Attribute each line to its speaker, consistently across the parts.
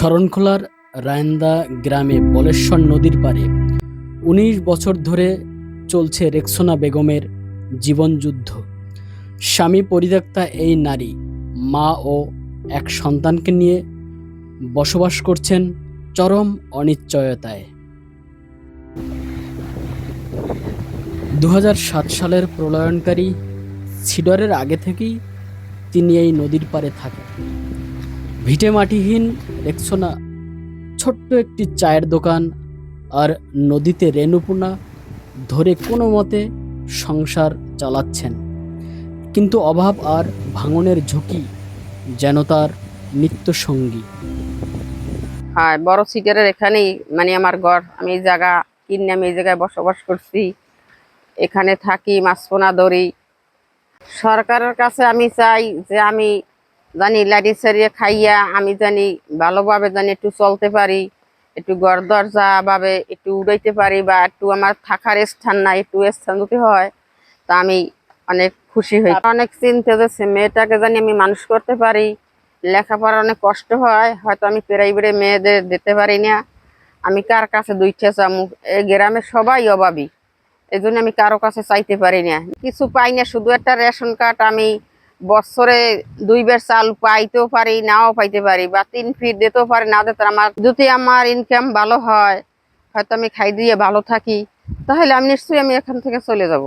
Speaker 1: শরণখোলার রায়ন্দা গ্রামে বলেশ্বর নদীর পাড়ে ১৯ বছর ধরে চলছে রেক্সোনা বেগমের জীবনযুদ্ধ। স্বামী পরিত্যক্তা এই নারী মা ও এক সন্তানকে নিয়ে বসবাস করছেন চরম অনিশ্চয়তায়। ২০০৭ সালের প্রলয়নকারী সিডরের আগে থেকেই তিনি এই নদীর পাড়ে থাকেন। ভিটেমাটিহীন রেক্সোনা ছোট্ট একটি চায়ের দোকান আর নদীতে রেণুপোনা ধরে কোনো মতে সংসার চালাচ্ছেন, কিন্তু অভাব আর ভাঙনের ঝুঁকি যেন তার নিত্যসঙ্গী।
Speaker 2: হ্যাঁ, বড় সিটারের এখানেই আমার ঘর। আমি এই জায়গা কিনে আমি এই জায়গায় বসবাস করছি, এখানে থাকি, মাছপোনা ধরি। সরকারের কাছে আমি চাই যে আমি জানি লাড়ি ছাড়িয়ে খাইয়া আমি জানি ভালোভাবে জানি একটু চলতে পারি, একটু ঘর দরজা ভাবে একটু উড়াইতে পারি, বা একটু আমার থাকার স্থান নাই, একটু স্থান যদি হয় তা আমি অনেক খুশি হই। অনেক চিন্তা যে মেয়েটাকে জানি আমি মানুষ করতে পারি। লেখাপড়ার অনেক কষ্ট হয়, হয়তো আমি প্রাইভেটে মেয়েদের দিতে পারি না। আমি কার কাছে দুইটা চামু? এই গ্রামে সবাই অভাবী, এই জন্য আমি কারো কাছে চাইতে পারি না, কিছু পাই না। শুধু একটা রেশন কার্ড, আমি বছরে 2 বার চাল পাইতেও পারি, নাও পাইতে পারি, বা 3 ফিট দিতেও পারি, না দিতে। আমার যদি আমার ইনকাম ভালো হয়, হয়তো আমি খাই দিয়ে ভালো থাকি, তাহলে আমি নিশ্চয়ই আমি এখান থেকে চলে যাব।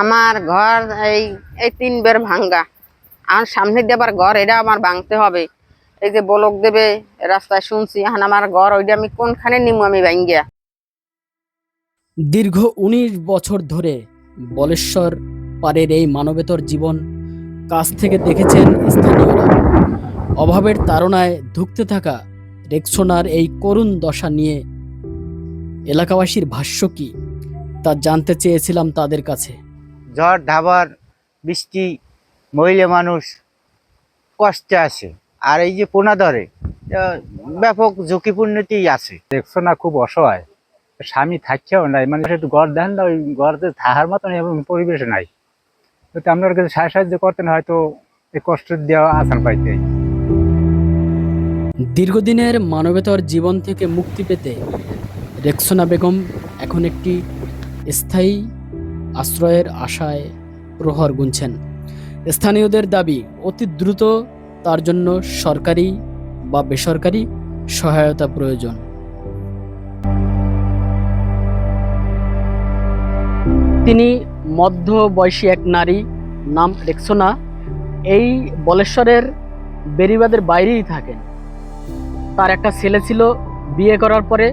Speaker 2: আমার ঘর এই এই 3 বার ভাঙ্গা। আমার সামনে দিয়ে আবার ঘর, এটা আমার ভাঙতে হবে। এই যে বলক দেবে রাস্তায় শুনছি, এখন আমার ঘর ওইটা আমি কোনখানে নিমু? আমি ভাঙ্গিয়া।
Speaker 1: দীর্ঘ ১৯ বছর ধরে বলেশ্বর পাড়ের এই মানবেতর জীবন কাছ থেকে দেখেছেন স্থানীয়রা। অভাবের তাড়নায় ধুঁকতে থাকা রেক্সোনার এই করুণ দশা নিয়ে এলাকাবাসীর ভাষ্য কি, তা জানতে চেয়েছিলাম তাদের কাছে।
Speaker 3: ঝড় ধাবার বৃষ্টি, মহিলা মানুষ কষ্টে আছে, আর এই যে পোনা ধরে ব্যাপক ঝুঁকিপূর্ণতেই আছে।
Speaker 4: দেখছো না, খুব অসহায়, স্বামী থাকছেও নাই, একটু ঘর দেন না, ওই ঘরতে থাকার মতন এবং পরিবেশ নাই। তো আপনার কাছে সাহায্য করতেন, হয়তো এই কষ্ট দেওয়া আসান পাইতে।
Speaker 1: দীর্ঘদিনের মানবেতর জীবন থেকে মুক্তি পেতে রেক্সোনা বেগম এখন একটি স্থায়ী আশ্রয়ের আশায় প্রহর গুনছেন। স্থানীয়দের দাবি, অতি দ্রুত তার জন্য সরকারি বা বেসরকারি সহায়তা প্রয়োজন। তিনি মধ্যবয়সী এক নারী, নাম রেক্সোনা। এই বলেশ্বরের বেড়িবাঁধের বাইরেই থাকেন। তার একটা ছেলে ছিল, বিয়ে করার পরে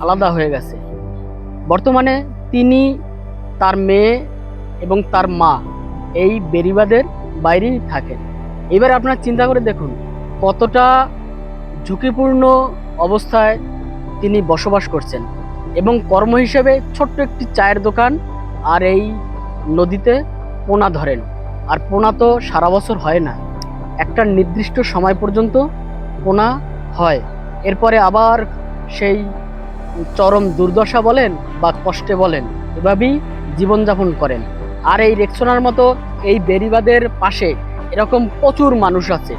Speaker 1: আলাদা হয়ে গেছে। বর্তমানে তিনি, তার মেয়ে এবং তার মা এই বেড়িবাঁধের বাইরেই থাকেন। এবার আপনারা চিন্তা করে দেখুন কতটা ঝুঁকিপূর্ণ অবস্থায় তিনি বসবাস করছেন, এবং কর্ম হিসেবে ছোট্ট একটি চায়ের দোকান আর এই নদীতে পোনা ধরেন। আর পোনা তো সারা বছর হয় না, একটা নির্দিষ্ট সময় পর্যন্ত পোনা হয়, এরপরে আবার সেই চরম দুর্দশা বলেন বা কষ্টে বলেন, এভাবেই জীবনযাপন করেন। আর এই রেক্সোনার মতো এই বেড়িবাঁধের পাশে এরকম প্রচুর মানুষ আছে,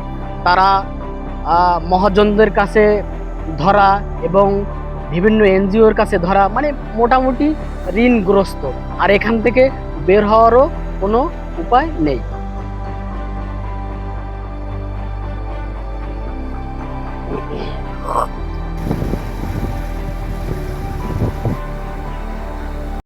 Speaker 1: তারা মহাজনদের কাছে ধরা এবং বিভিন্ন এনজিওর কাছে ধরা, মোটামুটি ঋণগ্রস্ত, আর এখান থেকে বের হওয়ারও কোনো উপায় নেই।